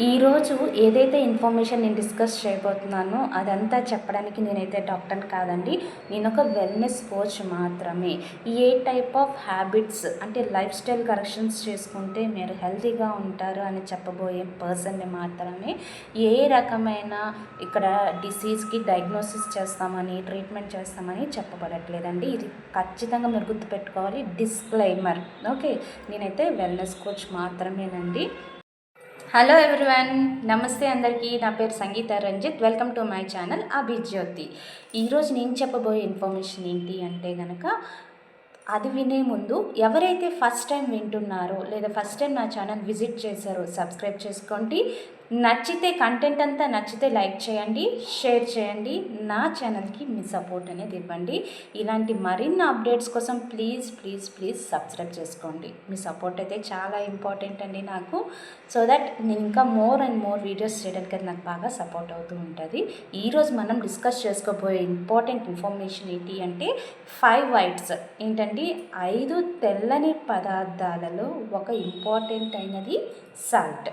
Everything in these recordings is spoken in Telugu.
ఈరోజు ఏదైతే ఇన్ఫర్మేషన్ నేను డిస్కస్ చేయబోతున్నానో అదంతా చెప్పడానికి నేనైతే డాక్టర్ని కాదండి. నేను ఒక వెల్నెస్ కోచ్ మాత్రమే. ఏ టైప్ ఆఫ్ హ్యాబిట్స్ అంటే లైఫ్ స్టైల్ కరెక్షన్స్ చేసుకుంటే మీరు హెల్తీగా ఉంటారు అని చెప్పబోయే పర్సన్ని మాత్రమే. ఏ రకమైన ఇక్కడ డిసీజ్కి డయాగ్నోసిస్ చేస్తామని ట్రీట్మెంట్ చేస్తామని చెప్పబడట్లేదండి. ఇది ఖచ్చితంగా మీరు గుర్తుపెట్టుకోవాలి. డిస్క్లైమర్. ఓకే, నేనైతే వెల్నెస్ కోచ్ మాత్రమేనండి. హలో ఎవ్రీవన్, నమస్తే అందరికీ. నా పేరు Sangeetha Ranjith. Welcome to my channel Abhijyothi. ఈరోజు నేను చెప్పబోయే ఇన్ఫర్మేషన్ ఏంటి అంటే కనుక, అది వినే ముందు ఎవరైతే ఫస్ట్ టైం వింటున్నారో లేదా ఫస్ట్ టైం నా ఛానల్ విజిట్ చేశారో సబ్స్క్రైబ్ చేసుకోండి. నచ్చితే కంటెంట్ అంతా నచ్చితే లైక్ చేయండి, షేర్ చేయండి. నా ఛానల్కి మీ సపోర్ట్ అనేది ఇవ్వండి. ఇలాంటి మరిన్ని అప్డేట్స్ కోసం ప్లీజ్ ప్లీజ్ ప్లీజ్ సబ్స్క్రైబ్ చేసుకోండి. మీ సపోర్ట్ అయితే చాలా ఇంపార్టెంట్ అండి నాకు. సో దట్ నేను ఇంకా మోర్ అండ్ మోర్ వీడియోస్ చేయడానికి అది నాకు బాగా సపోర్ట్ అవుతూ ఉంటుంది. ఈరోజు మనం డిస్కస్ చేసుకోబోయే ఇంపార్టెంట్ ఇన్ఫర్మేషన్ ఏంటి అంటే 5 వైట్స్ ఏంటండి, 5 తెల్లని పదార్థాలలో ఒక ఇంపార్టెంట్ అయినది సాల్ట్.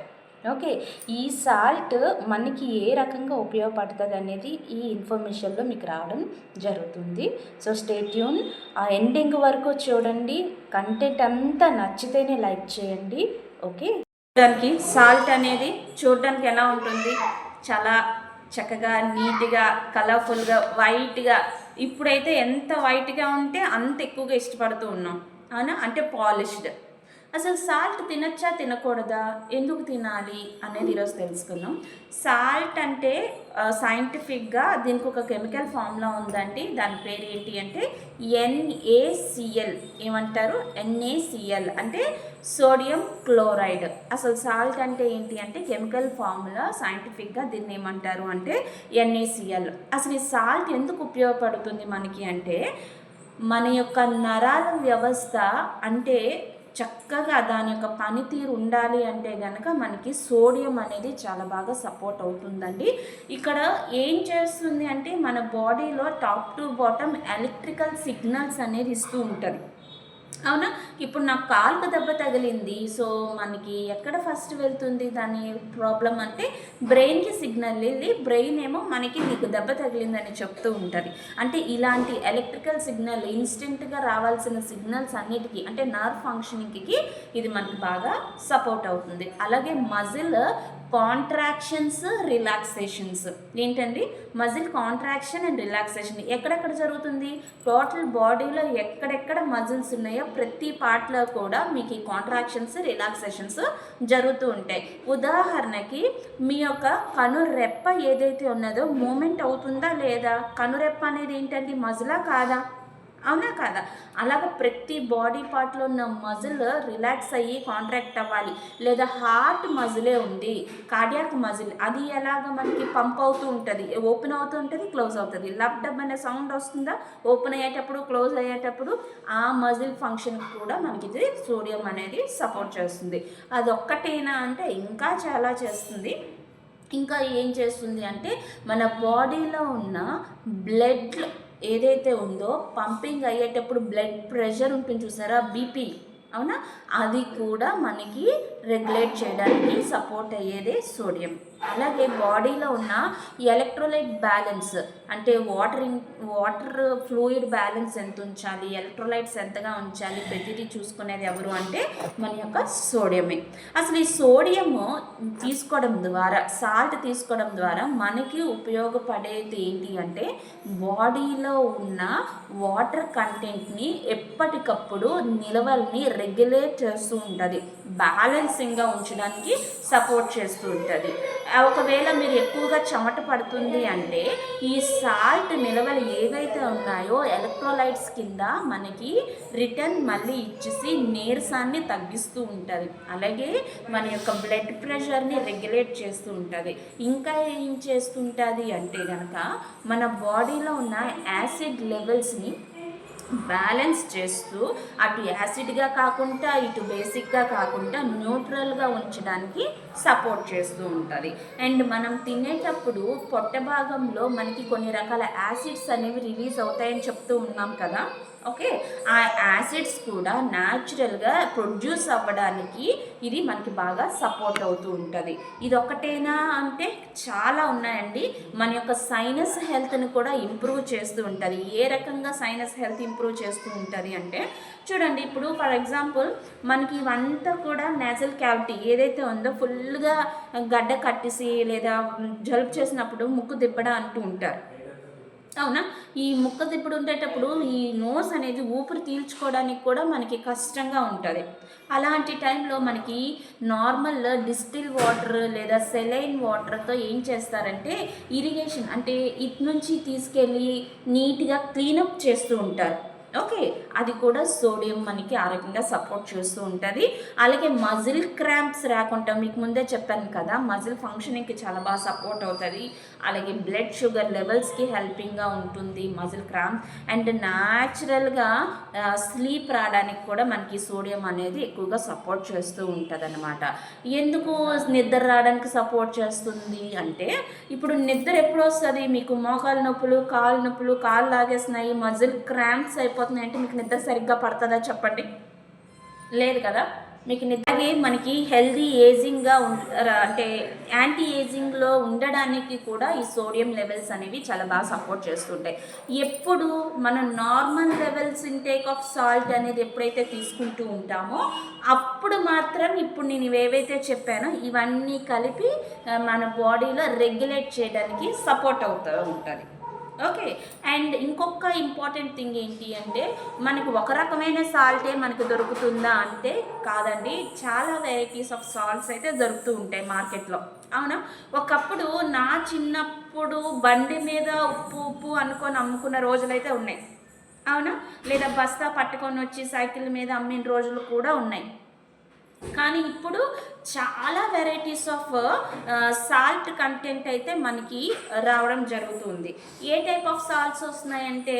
ఓకే, ఈ సాల్ట్ మనకి ఏ రకంగా ఉపయోగపడుతుంది అనేది ఈ ఇన్ఫర్మేషన్లో మీకు రావడం జరుగుతుంది. సో స్టే ట్యూన్, ఆ ఎండింగ్ వరకు చూడండి. కంటెంట్ అంతా నచ్చితేనే లైక్ చేయండి. ఓకే, దానికి సాల్ట్ అనేది చూడడానికి ఎలా ఉంటుంది, చాలా చక్కగా నీట్గా కలర్ఫుల్గా వైట్గా. ఇప్పుడైతే ఎంత వైట్గా ఉంటే అంత ఎక్కువగా ఇష్టపడుతూ ఉన్నాం, అవునా? అంటే పాలిష్డ్. అసలు సాల్ట్ తినచ్చా తినకూడదా, ఎందుకు తినాలి అనేది ఈరోజు తెలుసుకుందాం. సాల్ట్ అంటే సైంటిఫిక్గా దీనికి ఒక కెమికల్ ఫార్ములా ఉందండి. దాని పేరు ఏంటి అంటే NaCl. ఏమంటారు? NaCl అంటే సోడియం క్లోరైడ్. అసలు సాల్ట్ అంటే ఏంటి అంటే కెమికల్ ఫార్ములా, సైంటిఫిక్గా దీన్ని ఏమంటారు అంటే NaCl. అసలు ఈ సాల్ట్ ఎందుకు ఉపయోగపడుతుంది మనకి అంటే, మన యొక్క నరాల వ్యవస్థ అంటే చక్కగా దాని యొక్క పనితీరు ఉండాలి అంటే కనుక మనకి సోడియం అనేది చాలా బాగా సపోర్ట్ అవుతుందండి. ఇక్కడ ఏం చేస్తుంది అంటే మన బాడీలో top to bottom electrical signals అనేది ఇస్తూ ఉంటుంది, అవునా? ఇప్పుడు నాకు కాలుకు దెబ్బ తగిలింది, సో మనకి ఎక్కడ ఫస్ట్ వెళ్తుంది దాని ప్రాబ్లం అంటే బ్రెయిన్కి సిగ్నల్ వెళ్ళి బ్రెయిన్ ఏమో మనకి నీకు దెబ్బ తగిలిందని చెప్తూ ఉంటుంది. అంటే ఇలాంటి ఎలక్ట్రికల్ సిగ్నల్ ఇన్స్టెంట్గా రావాల్సిన సిగ్నల్స్ అన్నిటికీ అంటే నర్వ్ ఫంక్షనింగ్కి ఇది మనకు బాగా సపోర్ట్ అవుతుంది. అలాగే మజిల్ కాంట్రాక్షన్స్, రిలాక్సేషన్స్ ఏంటండి, మజిల్ కాంట్రాక్షన్ అండ్ రిలాక్సేషన్ ఎక్కడెక్కడ జరుగుతుంది, టోటల్ బాడీలో ఎక్కడెక్కడ మజిల్స్ ఉన్నాయో ప్రతి పార్ట్లో కూడా మీకు ఈ కాంట్రాక్షన్స్, రిలాక్సేషన్స్ జరుగుతూ ఉంటాయి. ఉదాహరణకి మీ యొక్క కనురెప్ప ఏదైతే ఉన్నదో మూమెంట్ అవుతుందా లేదా? కనురెప్ప అనేది ఏంటండి, మజిలా కాదా? అవునా కాదా? అలాగ ప్రతి బాడీ పార్ట్లో ఉన్న మజిల్ రిలాక్స్ అయ్యి కాంట్రాక్ట్ అవ్వాలి. లేదా హార్ట్ మజిలే ఉంది, కార్డియాక్ మజిల్, అది ఎలాగ మనకి పంప్ అవుతూ ఉంటుంది, ఓపెన్ అవుతూ ఉంటుంది, క్లోజ్ అవుతుంది. లబ్ డబ్ అనే సౌండ్ వస్తుందా ఓపెన్ అయ్యేటప్పుడు, క్లోజ్ అయ్యేటప్పుడు? ఆ మజిల్ ఫంక్షన్ కూడా మనకి ఇది సోడియం అనేది సపోర్ట్ చేస్తుంది. అది ఒక్కటేనా అంటే ఇంకా చాలా చేస్తుంది. ఇంకా ఏం చేస్తుంది అంటే మన బాడీలో ఉన్న బ్లడ్ ఏదైతే ఉందో పంపింగ్ అయ్యేటప్పుడు బ్లడ్ ప్రెషర్ ఉంటుంది చూసారా, బీపీ, అవునా? అది కూడా మనకి రెగ్యులేట్ చేయడానికి సపోర్ట్ అయ్యేదే సోడియం. అలాగే బాడీలో ఉన్న ఎలక్ట్రోలైట్ బ్యాలెన్స్ అంటే వాటర్ ఫ్లూయిడ్ బ్యాలెన్స్ ఎంత ఉంచాలి, ఎలక్ట్రోలైట్స్ ఎంతగా ఉంచాలి, ప్రతిదీ చూసుకునేది ఎవరు అంటే మన యొక్క సోడియమే. అసలు ఈ సోడియము తీసుకోవడం ద్వారా, సాల్ట్ తీసుకోవడం ద్వారా మనకి ఉపయోగపడేది ఏంటి అంటే బాడీలో ఉన్న వాటర్ కంటెంట్ని ఎప్పటికప్పుడు నిలవల్ని రెగ్యులేట్ చేస్తూ ఉంటుంది, బ్యాలెన్సింగ్గా ఉంచడానికి సపోర్ట్ చేస్తూ ఉంటుంది. ఒకవేళ మీరు ఎక్కువగా చెమట పడుతుంది అంటే ఈ సాల్ట్ నిలవలు ఏవైతే ఉన్నాయో ఎలక్ట్రోలైట్స్ కింద మనకి రిటర్న్ మళ్ళీ ఇచ్చేసి నీరసాన్ని తగ్గిస్తూ ఉంటుంది. అలాగే మన యొక్క బ్లడ్ ప్రెషర్ని రెగ్యులేట్ చేస్తూ ఉంటుంది. ఇంకా ఏం చేస్తుంటుంది అంటే కనుక మన బాడీలో ఉన్న యాసిడ్ లెవెల్స్ని బ్యాలెన్స్ చేస్తూ అటు యాసిడ్గా కాకుండా ఇటు బేసిక్గా కాకుండా న్యూట్రల్గా ఉంచడానికి సపోర్ట్ చేస్తూ ఉంటుంది. అండ్ మనం తినేటప్పుడు పొట్ట భాగంలో మనకి కొన్ని రకాల యాసిడ్స్ అనేవి రిలీజ్ అవుతాయని చెప్తూ ఉన్నాం కదా. ఓకే, ఆ యాసిడ్స్ కూడా న్యాచురల్గా ప్రొడ్యూస్ అవ్వడానికి ఇది మనకి బాగా సపోర్ట్ అవుతూ ఉంటుంది. ఇది ఒకటేనా అంటే చాలా ఉన్నాయండి. మన యొక్క సైనస్ హెల్త్ని కూడా ఇంప్రూవ్ చేస్తూ ఉంటుంది. ఏ రకంగా సైనస్ హెల్త్ ఇంప్రూవ్ చేస్తూ ఉంటుంది అంటే చూడండి, ఇప్పుడు ఫర్ ఎగ్జాంపుల్ మనకి ఇవంతా కూడా నేజల్ క్యావిటీ ఏదైతే ఉందో ఫుల్గా గడ్డ కట్టేసి లేదా జలుబు చేసినప్పుడు ముక్కు దిబ్బడ అంటూ ఉంటారు, అవునా? ఈ ముక్క తిప్పుడు ఉండేటప్పుడు ఈ నోస్ అనేది ఊపిరి పీల్చుకోవడానికి కూడా మనకి కష్టంగా ఉంటుంది. అలాంటి టైంలో మనకి నార్మల్ డిస్టిల్ వాటర్ లేదా సెలైన్ వాటర్తో ఏం చేస్తారంటే ఇరిగేషన్ అంటే ఇటు నుంచి తీసుకెళ్ళి నీట్గా క్లీనప్ చేస్తూ ఉంటారు. ఓకే, అది కూడా సోడియం మనకి ఆరోగ్యంగా సపోర్ట్ చేస్తూ ఉంటుంది. అలాగే మజిల్ క్రాంప్స్ రాకుండా మీకు ముందే చెప్పాను కదా, మజిల్ ఫంక్షనింగ్కి చాలా బాగా సపోర్ట్ అవుతుంది. అలాగే బ్లడ్ షుగర్ లెవెల్స్కి హెల్పింగ్గా ఉంటుంది మజిల్ క్రాంప్. అండ్ న్యాచురల్గా స్లీప్ రావడానికి కూడా మనకి సోడియం అనేది ఎక్కువగా సపోర్ట్ చేస్తూ ఉంటుంది అనమాట. ఎందుకు నిద్ర రావడానికి సపోర్ట్ చేస్తుంది అంటే ఇప్పుడు నిద్ర ఎప్పుడు వస్తుంది, మీకు మోకాలు నొప్పులు, కాళ్ళు లాగేస్తున్నాయి, మజిల్ క్రాంప్స్ అయిపోతున్నాయి అంటే మీకు నిద్ర సరిగ్గా పడుతుందా చెప్పండి? లేదు కదా. మీకు నిద్రకి మనకి హెల్దీ ఏజింగ్గా అంటే యాంటీ ఏజింగ్లో ఉండడానికి కూడా ఈ సోడియం లెవెల్స్ అనేవి చాలా బాగా సపోర్ట్ చేస్తుంటాయి. ఎప్పుడు మనం normal levels intake of salt అనేది ఎప్పుడైతే తీసుకుంటూ ఉంటామో అప్పుడు మాత్రం ఇప్పుడు నేను ఇవేవైతే చెప్పానో ఇవన్నీ కలిపి మన బాడీలో రెగ్యులేట్ చేయడానికి సపోర్ట్ అవుతూ ఉంటుంది. ఓకే, అండ్ ఇంకొక ఇంపార్టెంట్ థింగ్ ఏంటి అంటే మనకు ఒక రకమైన సాల్టే మనకు దొరుకుతుందా అంటే కాదండి, చాలా వెరైటీస్ ఆఫ్ సాల్ట్స్ అయితే దొరుకుతూ ఉంటాయి మార్కెట్లో, అవునా? ఒకప్పుడు నా చిన్నప్పుడు బండి మీద ఉప్పు అనుకొని అమ్ముకున్న రోజులైతే ఉన్నాయి, అవునా? లేదా బస్తా పట్టుకొని వచ్చి సైకిల్ మీద అమ్మిన రోజులు కూడా ఉన్నాయి. కానీ ఇప్పుడు చాలా వెరైటీస్ ఆఫ్ సాల్ట్ కంటెంట్ అయితే మనకి రావడం జరుగుతుంది. ఏ టైప్ ఆఫ్ సాల్ట్స్ వస్తున్నాయంటే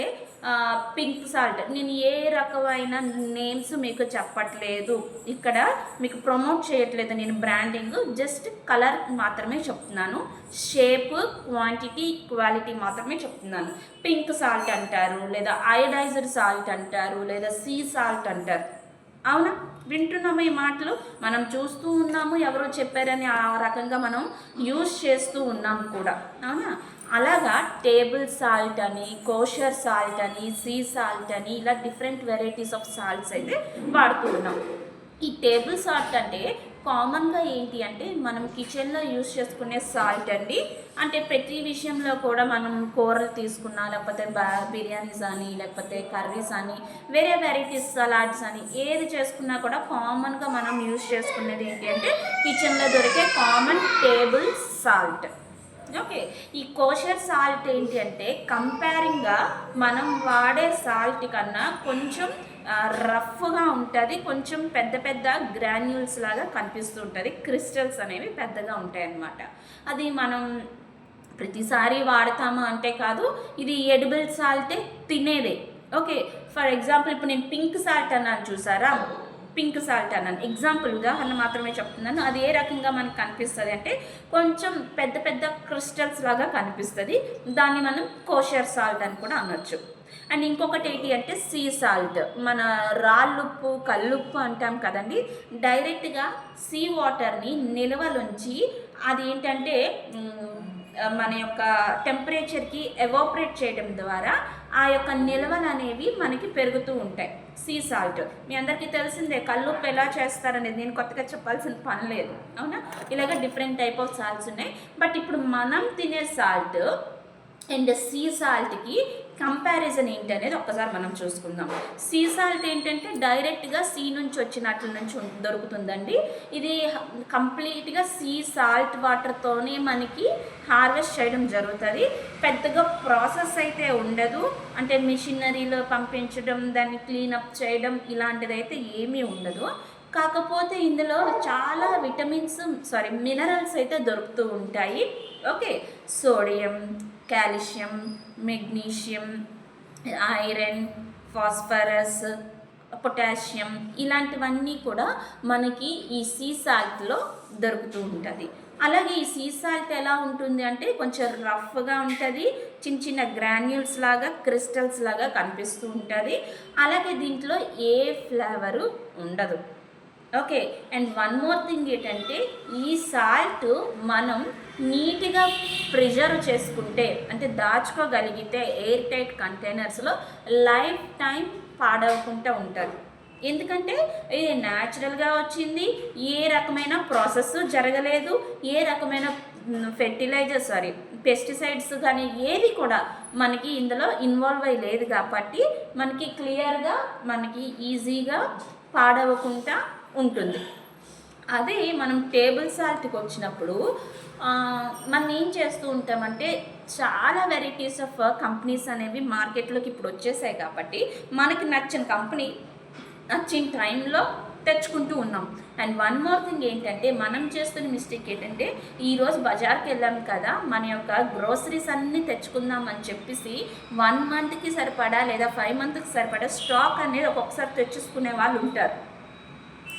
పింక్ సాల్ట్, నేను ఏ రకమైన నేమ్స్ మీకు చెప్పట్లేదు, ఇక్కడ మీకు ప్రమోట్ చేయట్లేదు, నేను బ్రాండింగ్ జస్ట్ కలర్ మాత్రమే చెప్తున్నాను, షేప్, క్వాంటిటీ, క్వాలిటీ మాత్రమే చెప్తున్నాను. పింక్ సాల్ట్ అంటారు, లేదా అయోడైజ్డ్ సాల్ట్ అంటారు, లేదా సీ సాల్ట్ అంటారు, అవునా? వింటున్నాము ఈ మాటలు, మనం చూస్తూ ఉన్నాము, ఎవరో చెప్పారని ఆ రకంగా మనం యూజ్ చేస్తూ ఉన్నాము కూడా, అవునా? అలాగా టేబుల్ సాల్ట్ అని, కోషర్ సాల్ట్ అని, సీ సాల్ట్ అని ఇలా డిఫరెంట్ వెరైటీస్ ఆఫ్ సాల్ట్స్ అయితే వాడుతూ ఉన్నాం. ఈ టేబుల్ సాల్ట్ అంటే కామన్గా ఏంటి అంటే మనం కిచెన్లో యూజ్ చేసుకునే సాల్ట్ అండి. అంటే ప్రతి విషయంలో కూడా మనం కూరలు తీసుకున్నా, లేకపోతే బిర్యానీస్ అని, లేకపోతే కర్రీస్ అని, వేరే వెరైటీస్ సలాడ్స్ అని ఏది చేసుకున్నా కూడా కామన్గా మనం యూజ్ చేసుకునేది ఏంటి అంటే కిచెన్లో దొరికే కామన్ టేబుల్ సాల్ట్. ఓకే, ఈ కోషర్ సాల్ట్ ఏంటి అంటే కంపేరింగ్గా మనం వాడే సాల్ట్ కన్నా కొంచెం రఫ్గా ఉంటుంది, కొంచెం పెద్ద పెద్ద గ్రాన్యూల్స్ లాగా కనిపిస్తూ ఉంటుంది, క్రిస్టల్స్ అనేవి పెద్దగా ఉంటాయి అన్నమాట. అది మనం ప్రతిసారి వాడతామా అంటే కాదు, ఇది ఎడిబుల్ సాల్టే, తినేదే. ఓకే, ఫర్ ఎగ్జాంపుల్ ఇప్పుడు నేను పింక్ సాల్ట్ అన్నాను చూసారా, పింక్ సాల్ట్ అన్నాను ఎగ్జాంపుల్ ఉదాహరణ మాత్రమే చెప్తున్నాను. అది ఏ రకంగా మనకు కనిపిస్తుంది అంటే కొంచెం పెద్ద పెద్ద క్రిస్టల్స్ లాగా కనిపిస్తుంది, దాన్ని మనం కోషర్ సాల్ట్ అని కూడా అనొచ్చు. అండ్ ఇంకొకటి ఏంటి అంటే సీ సాల్ట్, మన రాళ్ళుప్పు, కల్లుప్పు అంటాం కదండి, డైరెక్ట్గా సీ వాటర్ని నిల్వలుంచి అది ఏంటంటే మన యొక్క టెంపరేచర్కి ఎవాపరేట్ చేయడం ద్వారా ఆ యొక్క నిల్వలు అనేవి మనకి పెరుగుతూ ఉంటాయి. సీ సాల్ట్ మీ అందరికీ తెలిసిందే, కల్లుప్పు ఎలా చేస్తారనేది నేను కొత్తగా చెప్పాల్సిన పని లేదు, అవునా? ఇలాగ డిఫరెంట్ టైప్ ఆఫ్ సాల్ట్స్ ఉన్నాయి. బట్ ఇప్పుడు మనం తినే సాల్ట్ అండ్ సీ సాల్ట్కి కంపారిజన్ ఏంటి అనేది ఒక్కసారి మనం చూసుకుందాం. సీ సాల్ట్ ఏంటంటే డైరెక్ట్గా సీ నుంచి వచ్చినట్ల నుంచి దొరుకుతుందండి. ఇది కంప్లీట్గా సీ సాల్ట్ వాటర్తోనే మనకి హార్వెస్ట్ చేయడం జరుగుతుంది. పెద్దగా ప్రాసెస్ అయితే ఉండదు, అంటే మిషనరీలో పంపించడం, దాన్ని క్లీనప్ చేయడం ఇలాంటిది అయితే ఏమీ ఉండదు. కాకపోతే ఇందులో చాలా మినరల్స్ అయితే దొరుకుతూ ఉంటాయి. Okay, sodium, calcium, magnesium, iron, phosphorus, potassium ఇలాంటివన్నీ కూడా మనకి ఈ సీ సాల్ట్లో దొరుకుతూ ఉంటుంది. అలాగే ఈ సీ సాల్ట్ ఎలా ఉంటుంది అంటే కొంచెం రఫ్గా ఉంటుంది, చిన్న చిన్న గ్రాన్యూల్స్ లాగా క్రిస్టల్స్ లాగా కనిపిస్తూ ఉంటుంది. అలాగే దీంట్లో ఏ ఫ్లేవరు ఉండదు. Okay, and one more thing ఏంటంటే ఈ సాల్ట్ మనం నీట్గా ప్రిజర్వ్ చేసుకుంటే అంటే దాచుకోగలిగితే ఎయిర్ టైట్ కంటైనర్స్లో లైఫ్ టైం పాడవకుండా ఉంటుంది. ఎందుకంటే ఇది న్యాచురల్గా వచ్చింది, ఏ రకమైన ప్రాసెస్ జరగలేదు, ఏ రకమైన పెస్టిసైడ్స్ కానీ ఏది కూడా మనకి ఇందులో ఇన్వాల్వ్ అయ్యి లేదు కాబట్టి మనకి క్లియర్గా మనకి ఈజీగా పాడవకుండా ఉంటుంది. అదే మనం టేబుల్ సాల్ట్కి వచ్చినప్పుడు మనం ఏం చేస్తూ ఉంటామంటే చాలా వెరైటీస్ ఆఫ్ కంపెనీస్ అనేవి మార్కెట్లోకి ఇప్పుడు వచ్చేసాయి కాబట్టి మనకి నచ్చిన కంపెనీ నచ్చిన టైంలో తెచ్చుకుంటూ ఉన్నాం. అండ్ వన్ మోర్ థింగ్ ఏంటంటే మనం చేస్తున్న మిస్టేక్ ఏంటంటే ఈరోజు బజార్కి వెళ్ళాం కదా, మన యొక్క గ్రోసరీస్ అన్నీ తెచ్చుకుందాం అని చెప్పేసి 1 మంత్కి సరిపడా లేదా 5 మంత్కి సరిపడా స్టాక్ అనేది ఒక్కొక్కసారి తెచ్చుకునే వాళ్ళు ఉంటారు.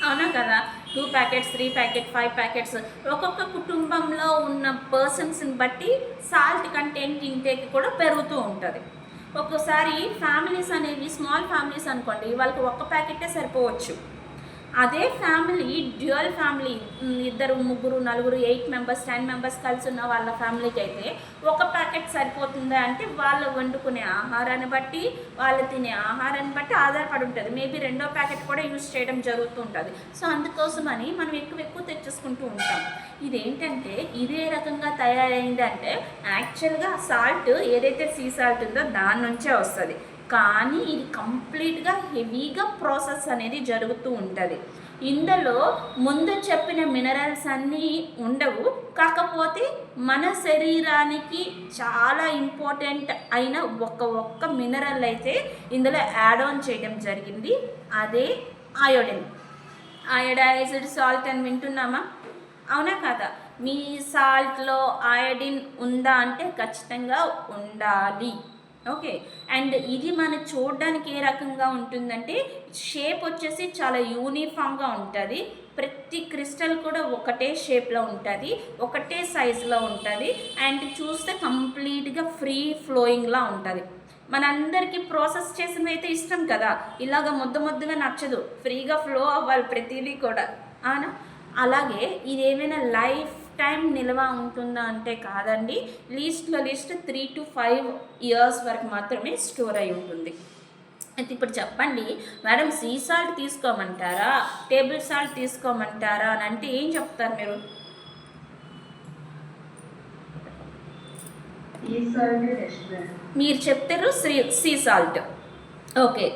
అవునా కదా, 2 ప్యాకెట్స్ 3 ప్యాకెట్ 5 ప్యాకెట్స్ ఒక్కొక్క కుటుంబంలో ఉన్న పర్సన్స్ని బట్టి సాల్ట్ కంటెంట్ ఇంటేక్ కూడా పెరుగుతూ ఉంటుంది. ఒక్కోసారి ఫ్యామిలీస్ అనేవి స్మాల్ ఫ్యామిలీస్ అనుకోండి, వాళ్ళకి ఒక్క ప్యాకెటే సరిపోవచ్చు. అదే family dual family 2 3 4 8 members 10 members కలిసి ఉన్న వాళ్ళ ఫ్యామిలీకి అయితే ఒక ప్యాకెట్ సరిపోతుందా అంటే వాళ్ళు వండుకునే ఆహారాన్ని బట్టి వాళ్ళు తినే ఆహారాన్ని బట్టి ఆధారపడి ఉంటుంది. మేబీ 2వ ప్యాకెట్ కూడా యూజ్ చేయడం జరుగుతూ ఉంటుంది. సో అందుకోసమని మనం ఎక్కువ తెచ్చేసుకుంటూ ఉంటాం. ఇదేంటంటే ఇదే రకంగా తయారైంది అంటే యాక్చువల్గా సాల్ట్ ఏదైతే సీ సాల్ట్ ఉందో దాని నుంచే వస్తుంది. కానీ ఇది కంప్లీట్గా హెవీగా ప్రాసెస్ అనేది జరుగుతూ ఉంటుంది. ఇందులో ముందు చెప్పిన మినరల్స్ అన్నీ ఉండవు, కాకపోతే మన శరీరానికి చాలా ఇంపార్టెంట్ అయిన ఒక్క మినరల్ అయితే ఇందులో యాడ్ ఆన్ చేయడం జరిగింది. అదే అయోడిన్. అయోడైజ్డ్ సాల్ట్ అని వింటున్నామా? అవునా కదా? మీ సాల్ట్లో అయోడిన్ ఉందా అంటే ఖచ్చితంగా ఉండాలి. ఓకే, అండ్ ఇది మనకు చూడడానికి ఏ రకంగా ఉంటుందంటే షేప్ వచ్చేసి చాలా యూనిఫామ్గా ఉంటుంది. ప్రతి క్రిస్టల్ కూడా ఒకటే షేప్లో ఉంటుంది, ఒకటే సైజులో ఉంటుంది. అండ్ చూస్తే కంప్లీట్గా ఫ్రీ ఫ్లోయింగ్లా ఉంటుంది. మనందరికీ ప్రాసెస్ చేసినవి అయితే ఇష్టం కదా, ఇలాగ ముద్దగా నచ్చదు, ఫ్రీగా ఫ్లో అవ్వాలి ప్రతిదీ కూడా. అవునా? అలాగే ఇది ఏమైనా లైఫ్ టైం నిల్వ ఉంటుందా అంటే కాదండి. లీస్ట్ 3 to 5 ఇయర్స్ వరకు మాత్రమే స్టోర్ అయి ఉంటుంది. అయితే ఇప్పుడు చెప్పండి మేడం, సీ సాల్ట్ తీసుకోమంటారా టేబుల్ సాల్ట్ తీసుకోమంటారా అని అంటే ఏం చెప్తారు మీరు? మీరు చెప్తారు సీ సాల్ట్. ఓకే,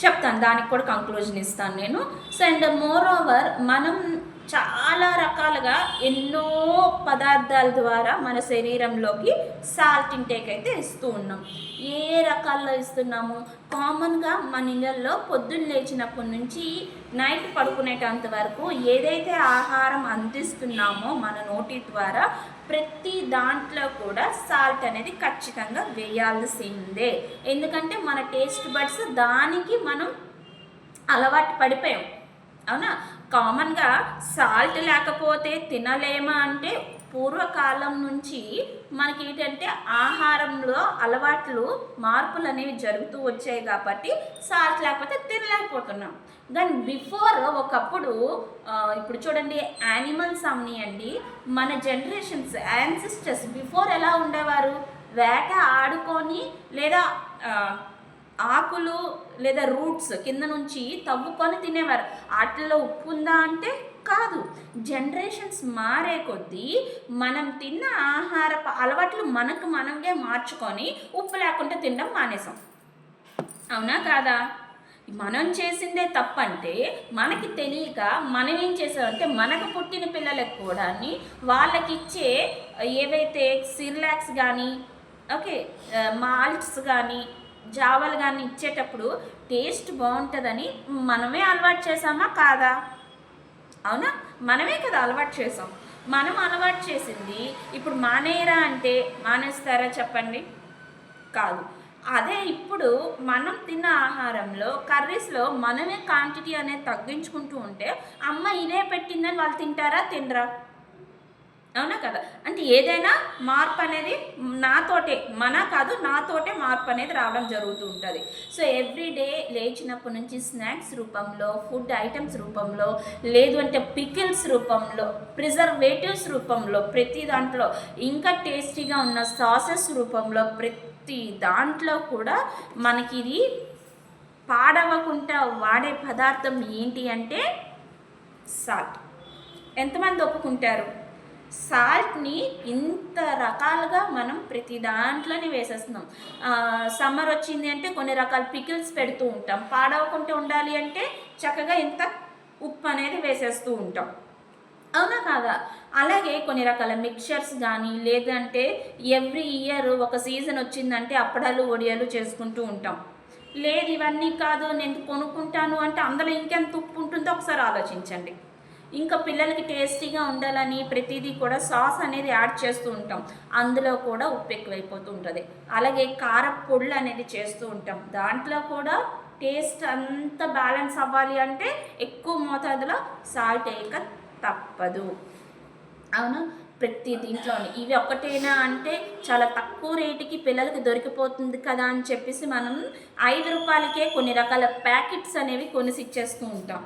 చెప్తాను, దానికి కూడా కంక్లూజన్ ఇస్తాను నేను. సో అండ్ మోర్ ఓవర్ మనం చాలా రకాలుగా ఎన్నో పదార్థాల ద్వారా మన శరీరంలోకి సాల్ట్ ఇంటేక్ అయితే ఇస్తూ ఉన్నాం. ఏ రకాల్లో ఇస్తున్నాము? కామన్గా మన ఇళ్ళల్లో పొద్దున్న లేచినప్పటి నుంచి నైట్ పడుకునేటంత వరకు ఏదైతే ఆహారం అందిస్తున్నామో మన నోటి ద్వారా ప్రతి దాంట్లో కూడా సాల్ట్ అనేది ఖచ్చితంగా వేయాల్సిందే. ఎందుకంటే మన టేస్ట్ బడ్స్ దానికి మనం అలవాటు పడిపోయాం. అవునా? కామన్గా సాల్ట్ లేకపోతే తినలేమా అంటే పూర్వకాలం నుంచి మనకి ఏంటంటే ఆహారంలో మార్పులు అనేవి జరుగుతూ వచ్చాయి కాబట్టి సాల్ట్ లేకపోతే తినలేకపోతున్నాం. కానీ బిఫోర్ ఒకప్పుడు ఇప్పుడు చూడండి, యానిమల్స్ అవనియండి, మన జనరేషన్స్ యాన్సిస్టర్స్ బిఫోర్ ఎలా ఉండేవారు? వేట ఆడుకొని లేదా ఆకులు లేదా రూట్స్ కింద నుంచి తవ్వుకొని తినేవారు. వాటిల్లో ఉప్పు ఉందా అంటే కాదు. జనరేషన్స్ మారే కొద్దీ మనం తిన్న ఆహార అలవాట్లు మనమే మార్చుకొని ఉప్పు లేకుండా తినడం మానేసాం. అవునా కాదా? మనం చేసిందే తప్పంటే మనకి తెలియక మనం ఏం చేసామంటే మనకు పుట్టిన పిల్లలకు కూడా వాళ్ళకి ఇచ్చే ఏవైతే సిర్లాక్స్ కానీ ఓకే మాల్ట్స్ కానీ జావలు కానీ ఇచ్చేటప్పుడు టేస్ట్ బాగుంటుందని మనమే అలవాటు చేసామా కాదా? అవునా? మనమే కదా అలవాటు చేసాం. మనం అలవాటు చేసింది ఇప్పుడు మానేయరా అంటే మానేస్తారా చెప్పండి? కాదు. అదే ఇప్పుడు మనం తిన్న ఆహారంలో కర్రీస్లో మనమే క్వాంటిటీ అనేది తగ్గించుకుంటూ ఉంటే అమ్మ ఇదే పెట్టిందని వాళ్ళు తింటారా? తినరా? అవునా కదా? అంటే ఏదైనా మార్పు అనేది నాతోటే మార్పు అనేది రావడం జరుగుతూ ఉంటుంది. సో ఎవ్రీ డే లేచినప్పటి నుంచి స్నాక్స్ రూపంలో, ఫుడ్ ఐటమ్స్ రూపంలో, లేదు అంటే పికిల్స్ రూపంలో, ప్రిజర్వేటివ్స్ రూపంలో, ప్రతి దాంట్లో ఇంకా టేస్టీగా ఉన్న సాసెస్ రూపంలో, ప్రతి దాంట్లో కూడా మనకి ఇది పాడవకుండా వాడే పదార్థం ఏంటి అంటే సాల్ట్. ఎంతమంది ఒప్పుకుంటారు? సాల్ట్ని ఇంత రకాలుగా మనం ప్రతి దాంట్లోనే వేసేస్తున్నాం. సమ్మర్ వచ్చింది అంటే కొన్ని రకాల పికిల్స్ పెడుతూ ఉంటాం. పాడవకుండా ఉండాలి అంటే చక్కగా ఇంత ఉప్పు అనేది వేసేస్తూ ఉంటాం. అవునా కాదా? అలాగే కొన్ని రకాల మిక్చర్స్ కానీ, లేదంటే ఎవ్రీ ఇయర్ ఒక సీజన్ వచ్చిందంటే అప్పడాలు వడియాలు చేసుకుంటూ ఉంటాం. లేదు ఇవన్నీ కాదు నేను కొనుక్కుంటాను అంటే అందులో ఇంకెంత ఉప్పు ఉంటుందో ఒకసారి ఆలోచించండి. ఇంకా పిల్లలకి టేస్టీగా ఉండాలని ప్రతిదీ కూడా సాస్ అనేది యాడ్ చేస్తూ ఉంటాం. అందులో కూడా ఉప్పు ఎక్కువైపోతూ ఉంటుంది. అలాగే కారపొడులు అనేది చేస్తూ ఉంటాం. దాంట్లో కూడా టేస్ట్ అంత బ్యాలెన్స్ అవ్వాలి అంటే ఎక్కువ మోతాదులో సాల్ట్ వేయక తప్పదు. అవునా? ప్రతి దీంట్లోని ఇవి ఒక్కటేనా అంటే చాలా తక్కువ రేటుకి పిల్లలకి దొరికిపోతుంది కదా అని చెప్పేసి మనం 5 రూపాయలకే కొన్ని రకాల ప్యాకెట్స్ అనేవి కొనిసి ఇచ్చేస్తూ ఉంటాం.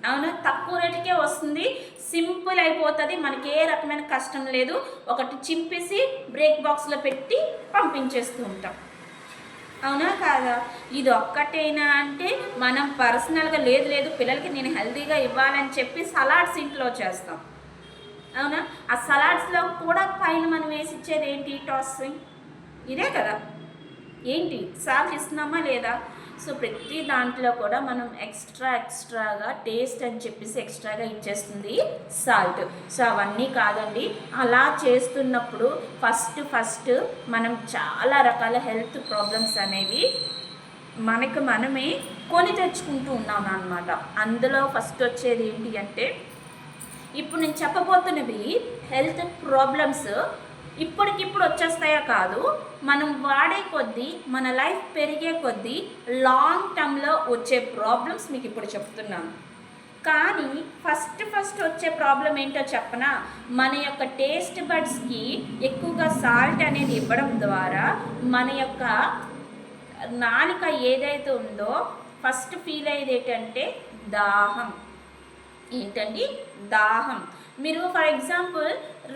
అవునా? తక్కువ రేటుకే వస్తుంది, సింపుల్ అయిపోతుంది, మనకి ఏ రకమైన కష్టం లేదు. ఒకటి చింపేసి బ్రేక్ బాక్స్లో పెట్టి పంపించేస్తూ ఉంటాం. అవునా కాదా? ఇది ఒక్కటేనా అంటే మనం పర్సనల్గా లేదు పిల్లలకి నేను హెల్తీగా ఇవ్వాలని చెప్పి సలాడ్స్ ఇంట్లో చేస్తాం. అవునా? ఆ సలాడ్స్లో కూడా పైన మనం వేసి ఇచ్చేది ఏంటి? టాసింగ్. ఇదే కదా. ఏంటి సాల్ట్ ఇస్తున్నామా లేదా? సో ప్రతి దాంట్లో కూడా మనం ఎక్స్ట్రాగా టేస్ట్ అని చెప్పేసి ఎక్స్ట్రాగా ఇచ్చేస్తుంది సాల్ట్. సో అవన్నీ కాదండి. అలా చేస్తున్నప్పుడు ఫస్ట్ మనం చాలా రకాల హెల్త్ ప్రాబ్లమ్స్ అనేవి మనమే కొని తెచ్చుకుంటూ ఉన్నాం అన్నమాట. అందులో ఫస్ట్ వచ్చేది ఏంటి అంటే, ఇప్పుడు నేను చెప్పబోతున్నవి హెల్త్ ప్రాబ్లమ్స్ ఇప్పటికిప్పుడు వచ్చేస్తాయా కాదు, మనం వాడే కొద్దీ, మన లైఫ్ పెరిగే కొద్దీ లాంగ్ టర్మ్లో వచ్చే ప్రాబ్లమ్స్ మీకు ఇప్పుడు చెప్తున్నాను. కానీ ఫస్ట్ వచ్చే ప్రాబ్లం ఏంటో చెప్పనా? మన యొక్క టేస్ట్ బడ్స్కి ఎక్కువగా సాల్ట్ అనేది ఇవ్వడం ద్వారా మన యొక్క నాలుక ఏదైతే ఉందో ఫస్ట్ ఫీల్ అయ్యేది ఏంటంటే దాహం. ఏంటండి? దాహం. మీరు ఫర్ ఎగ్జాంపుల్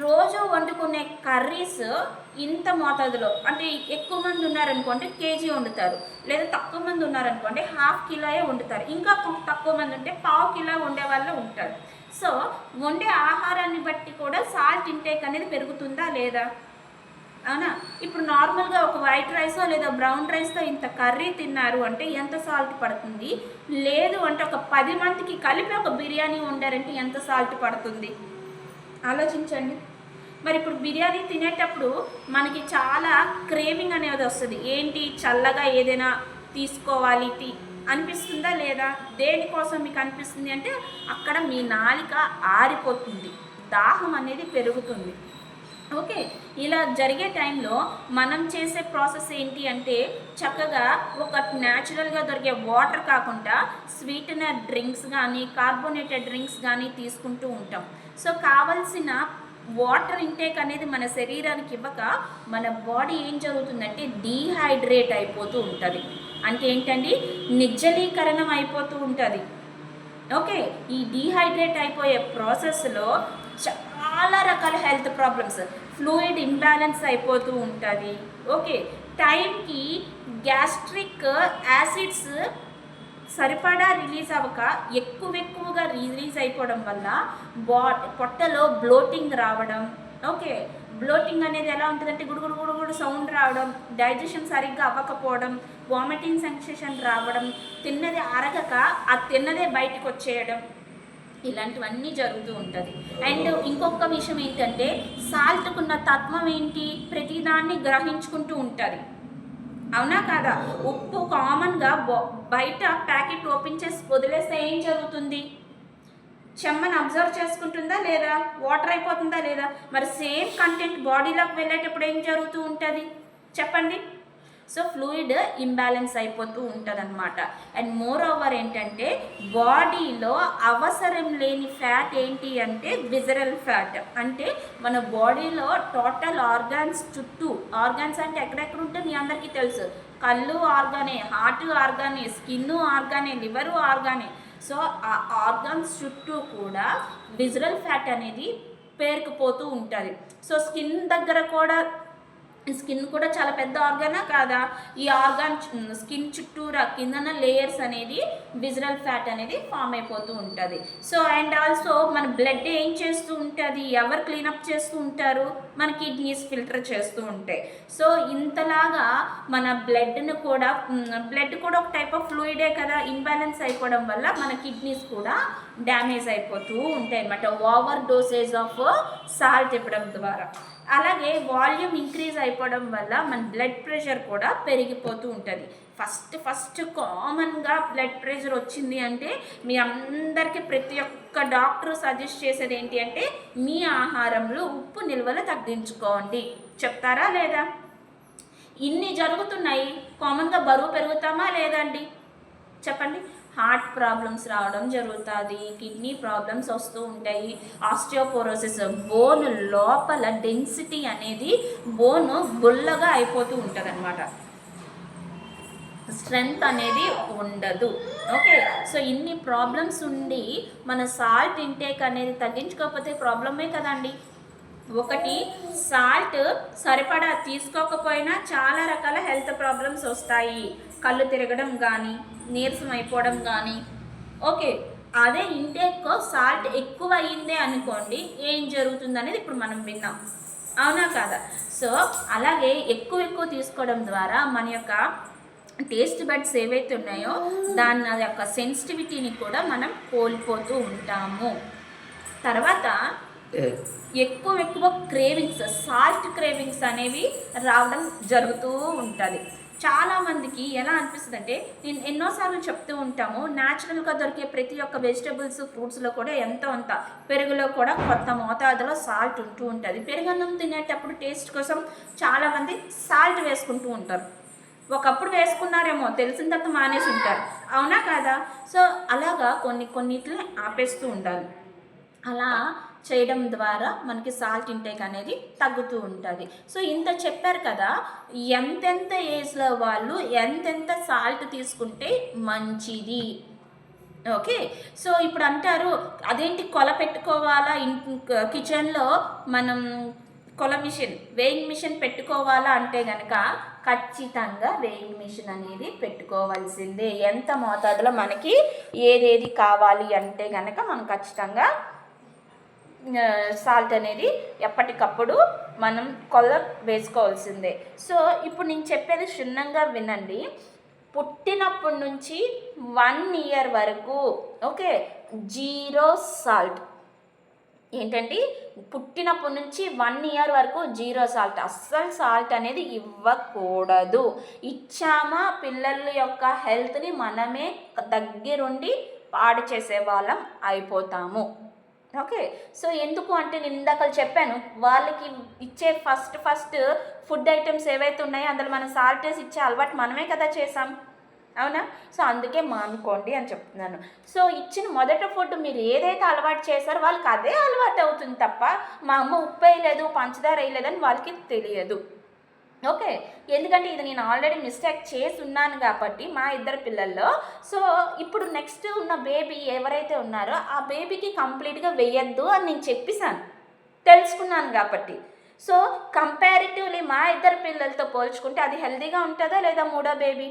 రోజు వండుకునే కర్రీస్ ఇంత మోతాదులో, అంటే ఎక్కువ మంది ఉన్నారనుకోండి కేజీ వండుతారు, లేదా తక్కువ మంది ఉన్నారనుకోండి ½ కిలోయే వండుతారు, ఇంకా తక్కువ మంది ఉంటే ½ కిలో వండే వాళ్ళు ఉంటారు. సో వండే ఆహారాన్ని బట్టి కూడా సాల్ట్ ఇంటేక్ అనేది పెరుగుతుందా లేదా? అవునా? ఇప్పుడు నార్మల్గా ఒక వైట్ రైసో లేదా బ్రౌన్ రైస్తో ఇంత కర్రీ తిన్నారు అంటే ఎంత సాల్ట్ పడుతుంది? లేదు అంటే ఒక 10 మందికి కలిపి ఒక బిర్యానీ వండారంటే ఎంత సాల్ట్ పడుతుంది? ఆలోచించండి. మరి ఇప్పుడు బిర్యానీ తినేటప్పుడు మనకి చాలా క్రేవింగ్ అనేది వస్తుంది. ఏంటి? చల్లగా ఏదైనా తీసుకోవాలి అనిపిస్తుందా లేదా? దేనికోసం మీకు అనిపిస్తుంది అంటే అక్కడ మీ నాలుక ఆరిపోతుంది, దాహం అనేది పెరుగుతుంది. ఓకే, ఇలా జరిగే టైంలో మనం చేసే ప్రాసెస్ ఏంటి అంటే చక్కగా ఒక న్యాచురల్గా దొరికే వాటర్ కాకుండా స్వీటనర్ డ్రింక్స్ కానీ కార్బోనేటెడ్ డ్రింక్స్ కానీ తీసుకుంటూ ఉంటాం. సో కావలసిన వాటర్ ఇంటేక్ అనేది మన శరీరానికి ఇవ్వక మన బాడీ ఏం జరుగుతుందంటే డీహైడ్రేట్ అయిపోతూ ఉంటుంది. అంటే ఏంటండి? నిర్జలీకరణం అయిపోతూ ఉంటుంది. ఓకే, ఈ డీహైడ్రేట్ అయిపోయే ప్రాసెస్లో చాలా రకాల హెల్త్ ప్రాబ్లమ్స్, ఫ్లూయిడ్ ఇంబ్యాలెన్స్ అయిపోతూ ఉంటుంది. ఓకే, టైంకి గ్యాస్ట్రిక్ యాసిడ్స్ సరిపడా రిలీజ్ అవ్వక ఎక్కువగా రిలీజ్ అయిపోవడం వల్ల పొట్టలో బ్లోటింగ్ రావడం. ఓకే, బ్లోటింగ్ అనేది ఎలా ఉంటుందంటే గుడుగుడు సౌండ్ రావడం, డైజెషన్ సరిగ్గా అవ్వకపోవడం, వామిటింగ్ సెన్సేషన్ రావడం, తిన్నది అరగక ఆ తిన్నదే బయటకు వచ్చేయడం, ఇలాంటివన్నీ జరుగుతూ ఉంటుంది. అండ్ ఇంకొక విషయం ఏంటంటే సాల్ట్కున్న తత్వం ఏంటి? ప్రతిదాన్ని గ్రహించుకుంటూ ఉంటుంది. అవునా కాదా? ఉప్పు కామన్గా బయట ప్యాకెట్ ఓపెన్ చేసి వదిలేస్తే ఏం జరుగుతుంది? చెమ్మని అబ్జర్వ్ చేసుకుంటుందా లేదా? వాటర్ అయిపోతుందా లేదా? మరి సేమ్ కంటెంట్ బాడీలోకి వెళ్ళేటప్పుడు ఏం జరుగుతూ ఉంటుంది చెప్పండి? సో ఫ్లూయిడ్ ఇంబ్యాలెన్స్ అయిపోతూ ఉంటుంది అనమాట. అండ్ మోర్ ఓవర్ ఏంటంటే బాడీలో అవసరం లేని ఫ్యాట్ ఏంటి అంటే విజరల్ ఫ్యాట్. అంటే మన బాడీలో టోటల్ ఆర్గాన్స్ చుట్టూ, ఆర్గాన్స్ అంటే ఎక్కడెక్కడ ఉంటే మీ అందరికీ తెలుసు, కళ్ళు ఆర్గానే, హార్ట్ ఆర్గానే, స్కిన్ ఆర్గానే, లివరు ఆర్గానే. సో ఆ ఆర్గాన్స్ చుట్టూ కూడా విజరల్ ఫ్యాట్ అనేది పేరుకుపోతూ ఉంటుంది. సో స్కిన్ కూడా చాలా పెద్ద ఆర్గానా కాదా? ఈ ఆర్గాన్ స్కిన్ చుట్టూరా కిందన లేయర్స్ అనేది విజరల్ ఫ్యాట్ అనేది ఫామ్ అయిపోతూ ఉంటుంది. సో అండ్ ఆల్సో మన బ్లడ్ ఏం చేస్తూ ఉంటుంది, ఎవరు క్లీనప్ చేస్తూ ఉంటారు, మన కిడ్నీస్ ఫిల్టర్ చేస్తూ ఉంటాయి. సో ఇంతలాగా మన బ్లడ్ కూడా ఒక టైప్ ఆఫ్ ఫ్లూయిడే కదా. ఇంబ్యాలెన్స్ అయిపోవడం వల్ల మన కిడ్నీస్ కూడా డ్యామేజ్ అయిపోతూ ఉంటాయి అన్నమాట, ఓవర్ డోసేజ్ ఆఫ్ సాల్ట్ ఇవ్వడం ద్వారా. అలాగే వాల్యూమ్ ఇంక్రీజ్ అయిపోవడం వల్ల మన బ్లడ్ ప్రెషర్ కూడా పెరిగిపోతూ ఉంటుంది. ఫస్ట్ కామన్గా బ్లడ్ ప్రెషర్ వచ్చింది అంటే మీ అందరికీ ప్రతి ఒక్క డాక్టర్ సజెస్ట్ చేసేది ఏంటి అంటే మీ ఆహారంలో ఉప్పు నిల్వలు తగ్గించుకోండి చెప్తారా లేదా? ఇన్ని జరుగుతున్నాయి, కామన్గా బరువు పెరుగుతామా లేదండి చెప్పండి? హార్ట్ ప్రాబ్లమ్స్ రావడం జరుగుతుంది, కిడ్నీ ప్రాబ్లమ్స్ వస్తూ ఉంటాయి, ఆస్టియోపోరోసిస్, బోన్ లోపల డెన్సిటీ అనేది బోను గుల్లగా అయిపోతూ ఉంటుంది అనమాట, స్ట్రెంగ్త్ అనేది ఉండదు. ఓకే, సో ఇన్ని ప్రాబ్లమ్స్ ఉండి మన సాల్ట్ ఇంటేక్ అనేది తగ్గించుకోకపోతే ప్రాబ్లమే కదండి. ఒకటి, సాల్ట్ సరిపడా తీసుకోకపోయినా చాలా రకాల హెల్త్ ప్రాబ్లమ్స్ వస్తాయి, కళ్ళు తిరగడం కానీ, నీరసం అయిపోవడం కానీ. ఓకే, అదే ఇంటేక్ సాల్ట్ ఎక్కువ అయ్యిందే అనుకోండి, ఏం జరుగుతుంది అనేది ఇప్పుడు మనం విన్నాం, అవునా కాదా? సో అలాగే ఎక్కువ తీసుకోవడం ద్వారా మన యొక్క టేస్ట్ బడ్స్ ఏవైతే ఉన్నాయో దాని యొక్క సెన్సిటివిటీని కూడా మనం కోల్పోతూ ఉంటాము. తర్వాత ఎక్కువ క్రేవింగ్స్, సాల్ట్ క్రేవింగ్స్ అనేవి రావడం జరుగుతూ ఉంటుంది. చాలామందికి ఎలా అనిపిస్తుంది అంటే, నేను ఎన్నోసార్లు చెప్తూ ఉంటాము, న్యాచురల్గా దొరికే ప్రతి ఒక్క వెజిటబుల్స్, ఫ్రూట్స్లో కూడా ఎంతో అంత, పెరుగులో కూడా కొత్త మోతాదులో సాల్ట్ ఉంటూ ఉంటుంది. పెరుగన్నం తినేటప్పుడు టేస్ట్ కోసం చాలామంది సాల్ట్ వేసుకుంటూ ఉంటారు. ఒకప్పుడు వేసుకున్నారేమో, తెలిసిన తర్వాత మానేసి ఉంటారు, అవునా కాదా? సో అలాగా కొన్నిటిని ఆపేస్తూ ఉండాలి. అలా చేయడం ద్వారా మనకి సాల్ట్ ఇంటేక్ అనేది తగ్గుతూ ఉంటుంది. సో ఇంత చెప్పారు కదా, ఎంతెంత ఏజ్లో వాళ్ళు ఎంతెంత సాల్ట్ తీసుకుంటే మంచిది. ఓకే, సో ఇప్పుడు అంటారు అదేంటి కొల పెట్టుకోవాలా కిచెన్లో, మనం వేయింగ్ మిషన్ పెట్టుకోవాలా అంటే కనుక ఖచ్చితంగా వేయింగ్ మిషన్ అనేది పెట్టుకోవాల్సిందే. ఎంత మోతాదులో మనకి ఏదేది కావాలి అంటే కనుక మనం ఖచ్చితంగా సాల్ట్ అనేది ఎప్పటికప్పుడు మనం కొల వేసుకోవాల్సిందే. సో ఇప్పుడు నేను చెప్పేది క్షుణ్ణంగా వినండి. పుట్టినప్పటి నుంచి 1 year వరకు ఓకే, 0 సాల్ట్. ఏంటంటే పుట్టినప్పటి నుంచి 1 year వరకు 0 సాల్ట్, అస్సలు సాల్ట్ అనేది ఇవ్వకూడదు. ఇచ్చామా పిల్లల యొక్క హెల్త్ని మనమే దగ్గరుండి పాడు చేసే వాళ్ళం అయిపోతాము. ఓకే, సో ఎందుకు అంటే నేను ఇందాక చెప్పాను, వాళ్ళకి ఇచ్చే ఫస్ట్ ఫుడ్ ఐటమ్స్ ఏవైతే ఉన్నాయో అందులో మనం సాల్ట్ వేసి ఇచ్చే అలవాటు మనమే కదా చేసాం, అవునా? సో అందుకే మానుకోండి అని చెప్తున్నాను. సో ఇచ్చిన మొదటి ఫుడ్ మీరు ఏదైతే అలవాటు చేశారో వాళ్ళకి అదే అలవాటు అవుతుంది తప్ప మా అమ్మ ఉప్పు వేయలేదు, పంచదార వేయలేదని వాళ్ళకి తెలియదు. ఓకే, ఎందుకంటే ఇది నేను ఆల్రెడీ మిస్టేక్ చేసి ఉన్నాను కాబట్టి మా ఇద్దరు పిల్లల్లో. సో ఇప్పుడు నెక్స్ట్ ఉన్న బేబీ ఎవరైతే ఉన్నారో ఆ బేబీకి కంప్లీట్గా వేయద్దు అని నేను చెప్పేశాను, తెలుసుకున్నాను కాబట్టి. సో కంపారిటివ్లీ మా ఇద్దరు పిల్లలతో పోల్చుకుంటే అది హెల్తీగా ఉంటుందా లేదా మూడో బేబీ?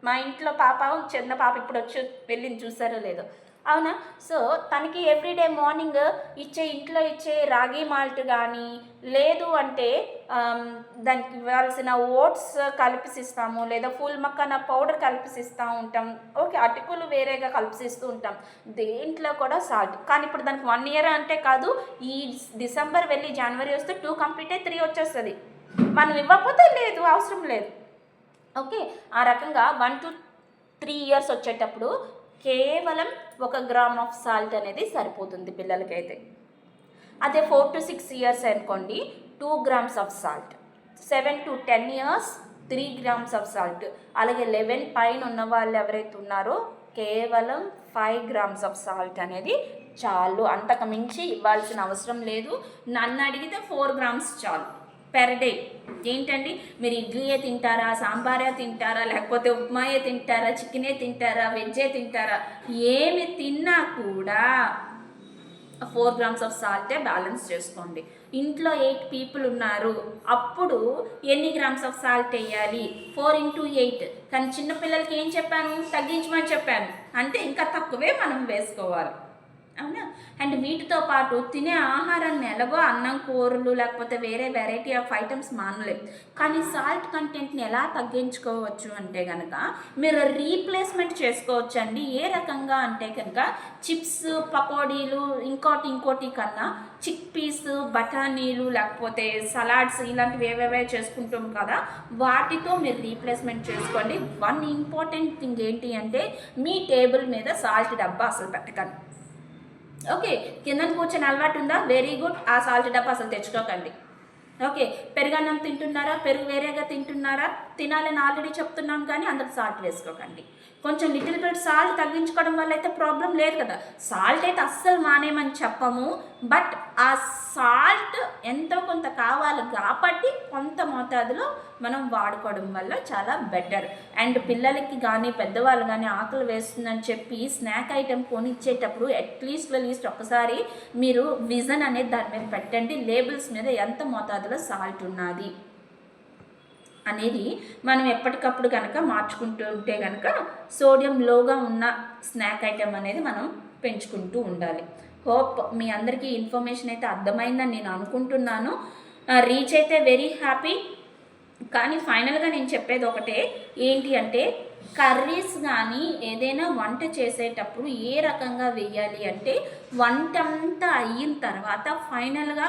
మా ఇంట్లో పాప, చిన్న పాప ఇప్పుడు వచ్చి వెళ్ళింది, చూసారో లేదో, అవునా? సో తనకి ఎవ్రీడే మార్నింగ్ ఇంట్లో ఇచ్చే రాగి మాల్ట్ కానీ, లేదు అంటే దానికి ఇవ్వాల్సిన ఓట్స్ కలిపిసిస్తాము, లేదా ఫుల్ మక్కన పౌడర్ కలిపిసిస్తూ ఉంటాం. ఓకే, అటుకులు వేరేగా కలిపిసిస్తూ ఉంటాం. దేంట్లో కూడా సాల్ట్. కానీ ఇప్పుడు దానికి 1 year అంటే కాదు, ఈ డిసెంబర్ వెళ్ళి జనవరి వస్తే 2 కంప్లీట్ అయ్యి 3 వచ్చేస్తుంది. మనం ఇవ్వకపోతే లేదు, అవసరం లేదు. ఓకే, ఆ రకంగా 1 to 3 years వచ్చేటప్పుడు కేవలం 1 గ్రామ్ ఆఫ్ సాల్ట్ అనేది సరిపోతుంది పిల్లలకైతే. అదే 4 to 6 years అనుకోండి 2 grams of salt. 7 to 10 years 3 grams of salt. అలాగే 11 పైన ఉన్న వాళ్ళు ఎవరైతే ఉన్నారో కేవలం 5 grams ఆఫ్ సాల్ట్ అనేది చాలు, అంతకు మించి ఇవ్వాల్సిన అవసరం లేదు. నన్ను అడిగితే 4 grams చాలు పెర్ డే. ఏంటండి మీరు ఇడ్లీయే తింటారా, సాంబారే తింటారా, లేకపోతే ఉప్మాయే తింటారా, చికెనే తింటారా, వెజ్జే తింటారా, ఏమి తిన్నా కూడా 4 grams ఆఫ్ సాల్టే బ్యాలెన్స్ చేసుకోండి. ఇంట్లో 8 పీపుల్ ఉన్నారు, అప్పుడు ఎన్ని గ్రామ్స్ ఆఫ్ సాల్ట్ వేయాలి? 4 into 8. కానీ చిన్నపిల్లలకి ఏం చెప్పాను? తగ్గించమని చెప్పాను, అంటే ఇంకా తక్కువే మనం వేసుకోవాలి, అవునా? అండ్ వీటితో పాటు తినే ఆహారాన్ని ఎలాగో అన్నం, కూరలు లేకపోతే వేరే వెరైటీ ఆఫ్ ఐటమ్స్ మానలేం, కానీ సాల్ట్ కంటెంట్ని ఎలా తగ్గించుకోవచ్చు అంటే కనుక మీరు రీప్లేస్మెంట్ చేసుకోవచ్చు అండి. ఏ రకంగా అంటే కనుక చిప్స్, పకోడీలు, ఇంకోటి కన్నా చిక్ పీస్, బఠానీలు లేకపోతే సలాడ్స్ ఇలాంటివి ఏవేవే చేసుకుంటాం కదా, వాటితో మీరు రీప్లేస్మెంట్ చేసుకోండి. వన్ ఇంపార్టెంట్ థింగ్ ఏంటి అంటే మీ టేబుల్ మీద సాల్ట్ డబ్బా అసలు పెట్టకండి. ఓకే, కిందన కూర్చొని అలవాటు ఉందా? వెరీ గుడ్, ఆ సాల్ట్ డబ్బా అసలు తెచ్చుకోకండి. ఓకే, పెరుగన్నం తింటున్నారా, పెరుగు వేరేగా తింటున్నారా, తినాలని ఆల్రెడీ చెప్తున్నాం, కానీ అందరూ సాల్ట్ వేసుకోకండి. కొంచెం లిటిల్ బిట్ సాల్ట్ తగ్గించుకోవడం వల్ల అయితే ప్రాబ్లం లేదు కదా. సాల్ట్ అయితే అస్సలు మానేమని చెప్పము, బట్ ఆ సాల్ట్ ఎంతో కొంత కావాలి కాబట్టి కొంత మోతాదులో మనం వాడుకోవడం వల్ల చాలా బెటర్. అండ్ పిల్లలకి కానీ పెద్దవాళ్ళు కానీ ఆకలి వేస్తుందని చెప్పి స్నాక్ ఐటెం కొనిచ్చేటప్పుడు అట్లీస్ట్ ఒకసారి మీరు విజన్ అనేది దాని మీద పెట్టండి, లేబుల్స్ మీద ఎంత మోతాదులో సాల్ట్ ఉన్నది అనేది మనం ఎప్పటికప్పుడు కనుక మార్చుకుంటూ ఉంటే కనుక సోడియం లోగా ఉన్న స్నాక్ ఐటెం అనేది మనం పెంచుకుంటూ ఉండాలి. హోప్ మీ అందరికీ ఇన్ఫర్మేషన్ అయితే అర్థమైందని నేను అనుకుంటున్నాను. రీచ్ అయితే వెరీ హ్యాపీ. కానీ ఫైనల్గా నేను చెప్పేది ఒకటే, ఏంటి అంటే కర్రీస్ కానీ ఏదైనా వంట చేసేటప్పుడు ఏ రకంగా వేయాలి అంటే వంట అంతా అయిన తర్వాత ఫైనల్గా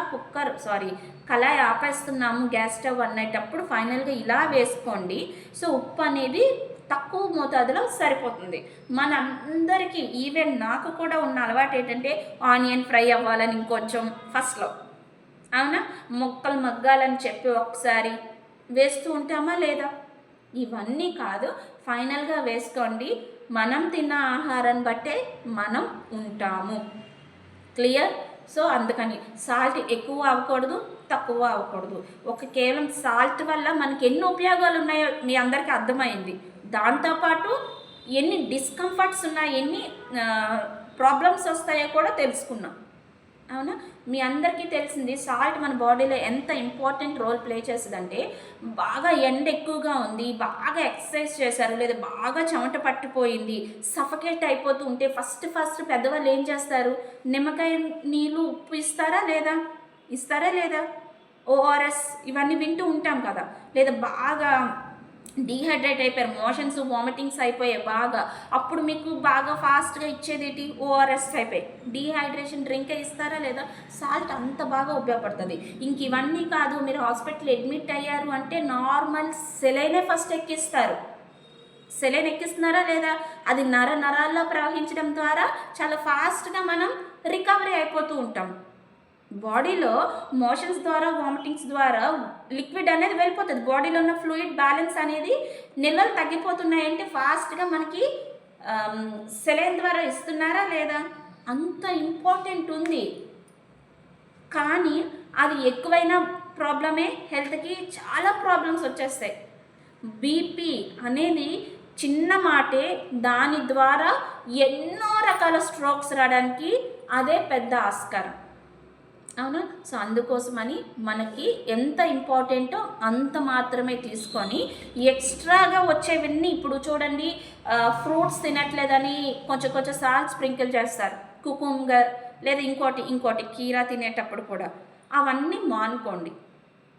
కళాయి ఆపేస్తున్నాము గ్యాస్ స్టవ్ అనేటప్పుడు ఫైనల్గా ఇలా వేసుకోండి. సో ఉప్పు అనేది తక్కువ మోతాదులో సరిపోతుంది. మనందరికీ ఈవెన్ నాకు కూడా ఉన్న అలవాటు ఏంటంటే ఆనియన్ ఫ్రై అవ్వాలని ఇంకొంచెం ఫస్ట్లో, అవునా, ముక్కలు మగ్గాలని చెప్పి ఒకసారి వేస్తూ ఉంటామా లేదా? ఇవన్నీ కాదు, ఫైనల్గా వేసుకోండి. మనం తిన్న ఆహారాన్ని బట్టే మనం ఉంటాము. క్లియర్? సో అందుకని సాల్ట్ ఎక్కువ అవ్వకూడదు, తక్కువ అవ్వకూడదు. కేవలం సాల్ట్ వల్ల మనకి ఎన్ని ఉపయోగాలు ఉన్నాయో మీ అందరికీ అర్థమైంది. దాంతోపాటు ఎన్ని డిస్కంఫర్ట్స్ ఉన్నాయి, ఎన్ని ప్రాబ్లమ్స్ వస్తాయో కూడా తెలుసుకున్నాం, అవునా? మీ అందరికీ తెలిసింది సాల్ట్ మన బాడీలో ఎంత ఇంపార్టెంట్ రోల్ ప్లే చేస్తుందంటే, బాగా ఎండ ఎక్కువగా ఉంది, బాగా ఎక్సర్సైజ్ చేశారు, లేదా బాగా చెమట పట్టిపోయింది, సఫకేట్ అయిపోతూ ఉంటే ఫస్ట్ పెద్దవాళ్ళు ఏం చేస్తారు? నిమ్మకాయ నీళ్ళు ఉప్పు ఇస్తారా లేదా? ఓఆర్ఎస్ ఇవన్నీ వింటూ ఉంటాం కదా. లేదా బాగా డీహైడ్రేట్ అయిపోయారు, మోషన్స్ వామిటింగ్స్ అయిపోయాయి బాగా, అప్పుడు మీకు బాగా ఫాస్ట్గా ఇచ్చేది ఏంటి? ఓఆర్ఎస్ అయిపోయి డీహైడ్రేషన్ డ్రింకే ఇస్తారా లేదా? సాల్ట్ అంత బాగా ఉపయోగపడుతుంది. ఇంక ఇవన్నీ కాదు, మీరు హాస్పిటల్ అడ్మిట్ అయ్యారు అంటే నార్మల్ సెలైనే ఫస్ట్ ఎక్కిస్తారు. సెలైన్ ఎక్కిస్తున్నారా లేదా? అది నరాల్లో ప్రవహించడం ద్వారా చాలా ఫాస్ట్గా మనం రికవరీ అయిపోతూ ఉంటాం. బాడీలో మోషన్స్ ద్వారా, వామిటింగ్స్ ద్వారా లిక్విడ్ అనేది వెళ్ళిపోతుంది. బాడీలో ఉన్న ఫ్లూయిడ్ బ్యాలెన్స్ అనేది నిల్వలు తగ్గిపోతున్నాయంటే ఫాస్ట్గా మనకి సెలైన్ ద్వారా ఇస్తున్నారా లేదా? అంత ఇంపార్టెంట్ ఉంది. కానీ అది ఎక్కువైన ప్రాబ్లమే, హెల్త్కి చాలా ప్రాబ్లమ్స్ వచ్చేస్తాయి. బీపీ అనేది చిన్న మాటే, దాని ద్వారా ఎన్నో రకాల స్ట్రోక్స్ రావడానికి అదే పెద్ద ఆస్కారం, అవునా? సో అందుకోసమని మనకి ఎంత ఇంపార్టెంటో అంత మాత్రమే తీసుకొని, ఎక్స్ట్రాగా వచ్చేవన్నీ ఇప్పుడు చూడండి, ఫ్రూట్స్ తినట్లేదని కొంచెం సాల్ట్ స్ప్రింకిల్ చేస్తారు, కుకుంబర్ లేదా ఇంకోటి కీరా తినేటప్పుడు కూడా, అవన్నీ మానుకోండి.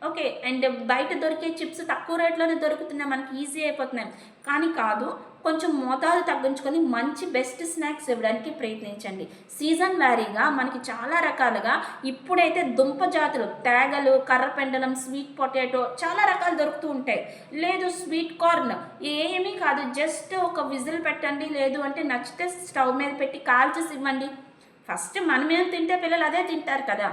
ఓకే, అండ్ బయట దొరికే చిప్స్ తక్కువ రేట్లోనే దొరుకుతున్నాయి, మనకి ఈజీ అయిపోతున్నాయి. కానీ కాదు, కొంచెం మోతాదు తగ్గించుకొని మంచి బెస్ట్ స్నాక్స్ ఇవ్వడానికి ప్రయత్నించండి. సీజన్ వ్యారీగా మనకి చాలా రకాలుగా ఇప్పుడైతే దుంప జాతులు, తేగలు, కర్రపెండలం, స్వీట్ పొటాటో చాలా రకాలు దొరుకుతూ ఉంటాయి. లేదు స్వీట్ కార్న్, ఏమీ కాదు, జస్ట్ ఒక విజిల్ పెట్టండి, లేదు అంటే నచ్చితే స్టవ్ మీద పెట్టి కాల్చేసి ఇవ్వండి. ఫస్ట్ మనమేం తింటే పిల్లలు అదే తింటారు కదా,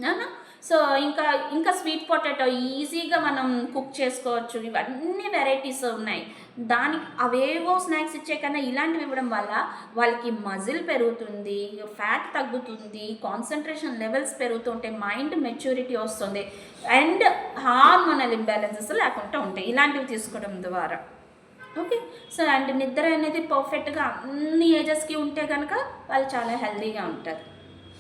అవునా? సో ఇంకా ఇంకా స్వీట్ పొటాటో ఈజీగా మనం కుక్ చేసుకోవచ్చు. ఇవన్నీ వెరైటీస్ ఉన్నాయి. దానికి అవేవో స్నాక్స్ ఇచ్చే కన్నా ఇలాంటివి ఇవ్వడం వల్ల వాళ్ళకి మజిల్ పెరుగుతుంది, ఫ్యాట్ తగ్గుతుంది, కాన్సన్ట్రేషన్ లెవెల్స్ పెరుగుతుంటాయి, మైండ్ మెచ్యూరిటీ వస్తుంది, అండ్ హార్మోనల్ ఇంబ్యాలెన్సెస్ లేకుండా ఉంటాయి ఇలాంటివి తీసుకోవడం ద్వారా. ఓకే. సో అండ్ నిద్ర అనేది పర్ఫెక్ట్గా అన్ని ఏజెస్కి ఉంటే కనుక వాళ్ళు చాలా హెల్తీగా ఉంటారు.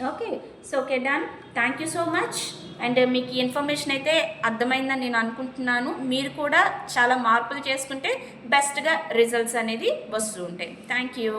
Okay. So okay, done. Thank you so much. And మీకు ఈ ఇన్ఫర్మేషన్ అయితే అర్థమైందని నేను అనుకుంటున్నాను. మీరు కూడా చాలా మార్పులు చేసుకుంటే బెస్ట్గా రిజల్ట్స్ అనేది వస్తూ ఉంటాయి. Thank you.